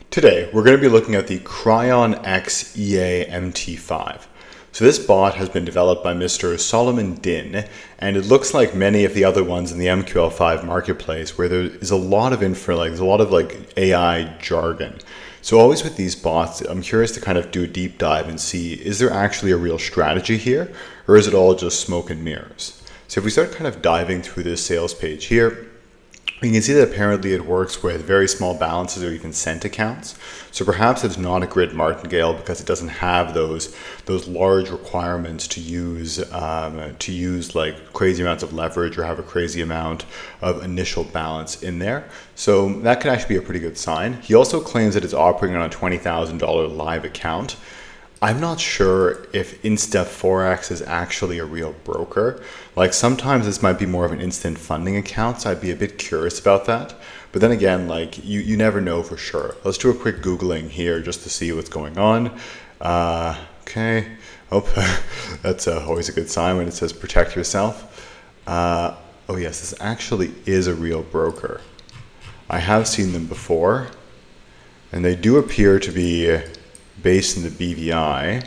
Today, we're going to be looking at the CryonX EA MT5. So this bot has been developed by Mr. Solomon Din, and it looks like many of the other ones in the MQL5 marketplace where there is a lot of there's a lot of AI jargon. So always with these bots, I'm curious to kind of do a deep dive and see, is there actually a real strategy here, or is it all just smoke and mirrors? So if we start kind of diving through this sales page here, you can see that apparently it works with very small balances or even cent accounts. So perhaps it's not a grid martingale because it doesn't have those large requirements to use like crazy amounts of leverage or have a crazy amount of initial balance in there. So that could actually be a pretty good sign. He also claims that it's operating on a $20,000 live account. I'm not sure if Insta4X is actually a real broker. Like sometimes this might be more of an instant funding account, so I'd be a bit curious about that. But then again, like you never know for sure. Let's do a quick Googling here just to see what's going on. Okay, oh, that's always a good sign when it says protect yourself. Oh yes, this actually is a real broker. I have seen them before, and they do appear to be based in the BVI.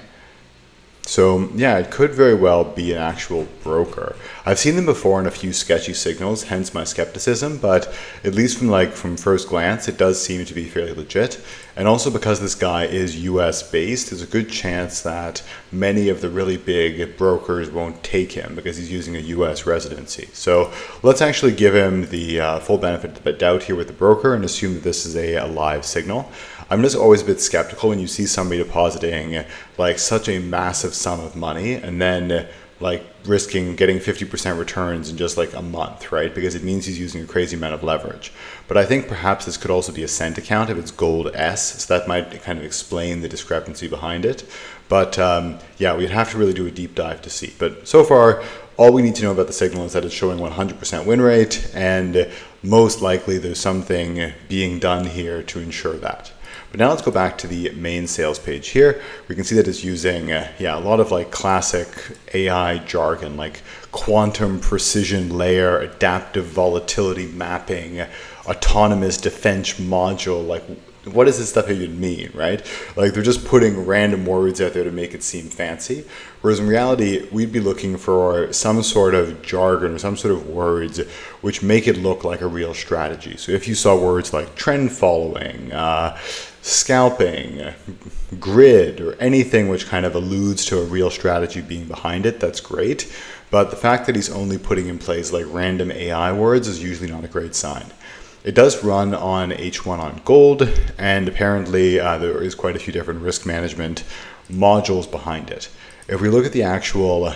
So yeah, it could very well be an actual broker. I've seen them before in a few sketchy signals, hence my skepticism, but at least from first glance, it does seem to be fairly legit. And also because this guy is US based, there's a good chance that many of the really big brokers won't take him because he's using a US residency. So let's actually give him the full benefit of the doubt here with the broker and assume that this is a live signal. I'm just always a bit skeptical when you see somebody depositing like such a massive sum of money and then like risking getting 50% returns in just like a month, right? Because it means he's using a crazy amount of leverage. But I think perhaps this could also be a cent account if it's gold S, so that might kind of explain the discrepancy behind it. But yeah, we'd have to really do a deep dive to see. But so far, all we need to know about the signal is that it's showing 100% win rate, and most likely there's something being done here to ensure that. But now let's go back to the main sales page here. We can see that it's using a lot of like classic AI jargon, like quantum precision layer, adaptive volatility mapping, autonomous defense module. Like, what does this stuff even mean, right? Like they're just putting random words out there to make it seem fancy. Whereas in reality, we'd be looking for some sort of jargon or some sort of words which make it look like a real strategy. So if you saw words like trend following, scalping, grid, or anything which kind of alludes to a real strategy being behind it, that's great. But the fact that he's only putting in place like random AI words is usually not a great sign. It does run on H1 on gold, and apparently there is quite a few different risk management modules behind it. If we look at the actual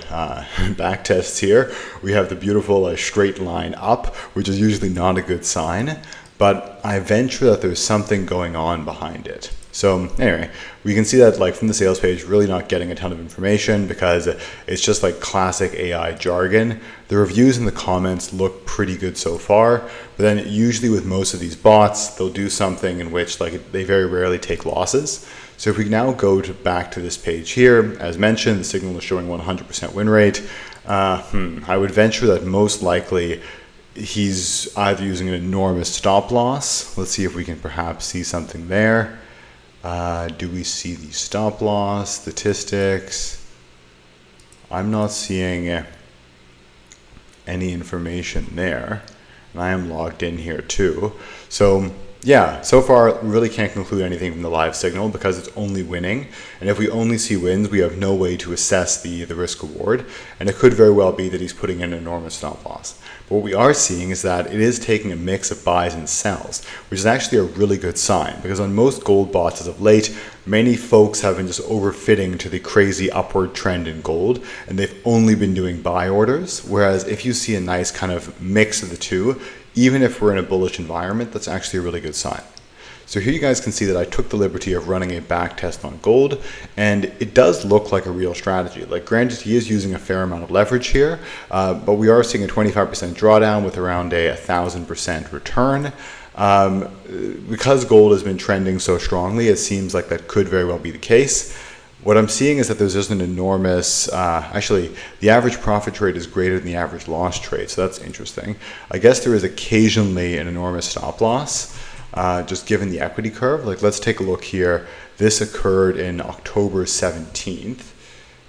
back tests here, we have the beautiful straight line up, which is usually not a good sign, but I venture that there's something going on behind it. So anyway, we can see that like from the sales page, really not getting a ton of information because it's just like classic AI jargon. The reviews in the comments look pretty good so far, but then usually with most of these bots, they'll do something in which like they very rarely take losses. So if we now go back to this page here, as mentioned, the signal is showing 100% win rate. I would venture that most likely he's either using an enormous stop loss. Let's see if we can perhaps see something there. Do we see the stop loss statistics? I'm not seeing any information there, and I am logged in here too. So yeah, so far we really can't conclude anything from the live signal because it's only winning, and if we only see wins, we have no way to assess the risk reward, and it could very well be that he's putting in an enormous stop loss. But what we are seeing is that it is taking a mix of buys and sells, which is actually a really good sign because on most gold bots as of late, many folks have been just overfitting to the crazy upward trend in gold, and they've only been doing buy orders. Whereas if you see a nice kind of mix of the two, even if we're in a bullish environment, that's actually a really good sign. So here you guys can see that I took the liberty of running a back test on gold, and it does look like a real strategy. Like granted, he is using a fair amount of leverage here, but we are seeing a 25% drawdown with around a 1,000% return. Because gold has been trending so strongly, it seems like that could very well be the case. What I'm seeing is that there's just an enormous, actually the average profit trade is greater than the average loss trade, so that's interesting. I guess there is occasionally an enormous stop loss. just given the equity curve. Like, let's take a look here. This occurred in October 17th.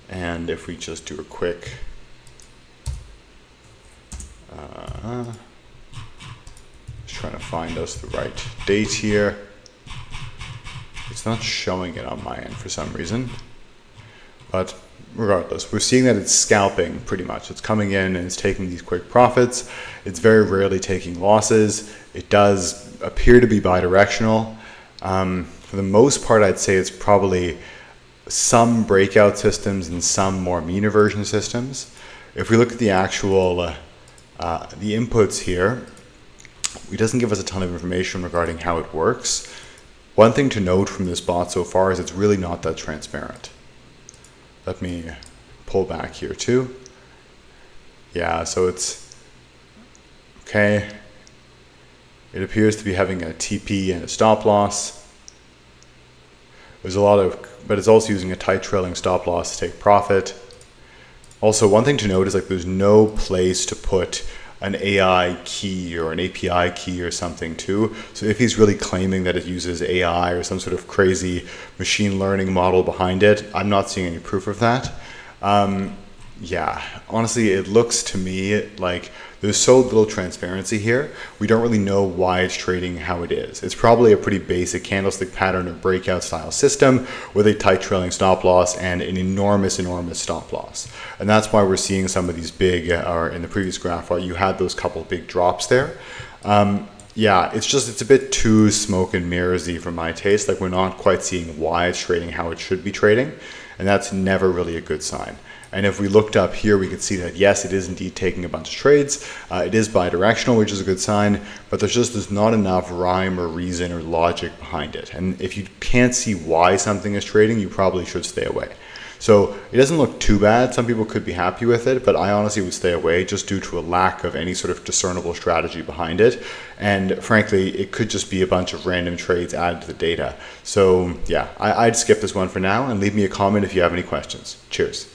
And if we just do a quick just trying to find us the right date here. It's not showing it on my end for some reason. But regardless, we're seeing that it's scalping pretty much. It's coming in and it's taking these quick profits. It's very rarely taking losses. It does appear to be bidirectional. For the most part, I'd say it's probably some breakout systems and some more mean reversion systems. If we look at the actual the inputs here, it doesn't give us a ton of information regarding how it works. One thing to note from this bot so far is it's really not that transparent. Let me pull back here too. Yeah, so it's okay. It appears to be having a TP and a stop loss. There's a lot of, but it's also using a tight trailing stop loss to take profit. Also, one thing to note is like there's no place to put an AI key or an API key or something too. So if he's really claiming that it uses AI or some sort of crazy machine learning model behind it, I'm not seeing any proof of that. Yeah, honestly, it looks to me like there's so little transparency here. We don't really know why it's trading how it is. It's probably a pretty basic candlestick pattern or breakout style system with a tight trailing stop loss and an enormous stop loss. And that's why we're seeing some of these big, or in the previous graph, where you had those couple big drops there. Yeah, it's a bit too smoke and mirrorsy for my taste. Like, we're not quite seeing why it's trading how it should be trading. And that's never really a good sign. And if we looked up here, we could see that, yes, it is indeed taking a bunch of trades. It is bidirectional, which is a good sign, but there's not enough rhyme or reason or logic behind it. And if you can't see why something is trading, you probably should stay away. So it doesn't look too bad. Some people could be happy with it, but I honestly would stay away just due to a lack of any sort of discernible strategy behind it. And frankly, it could just be a bunch of random trades added to the data. So yeah, I'd skip this one for now and leave me a comment if you have any questions. Cheers.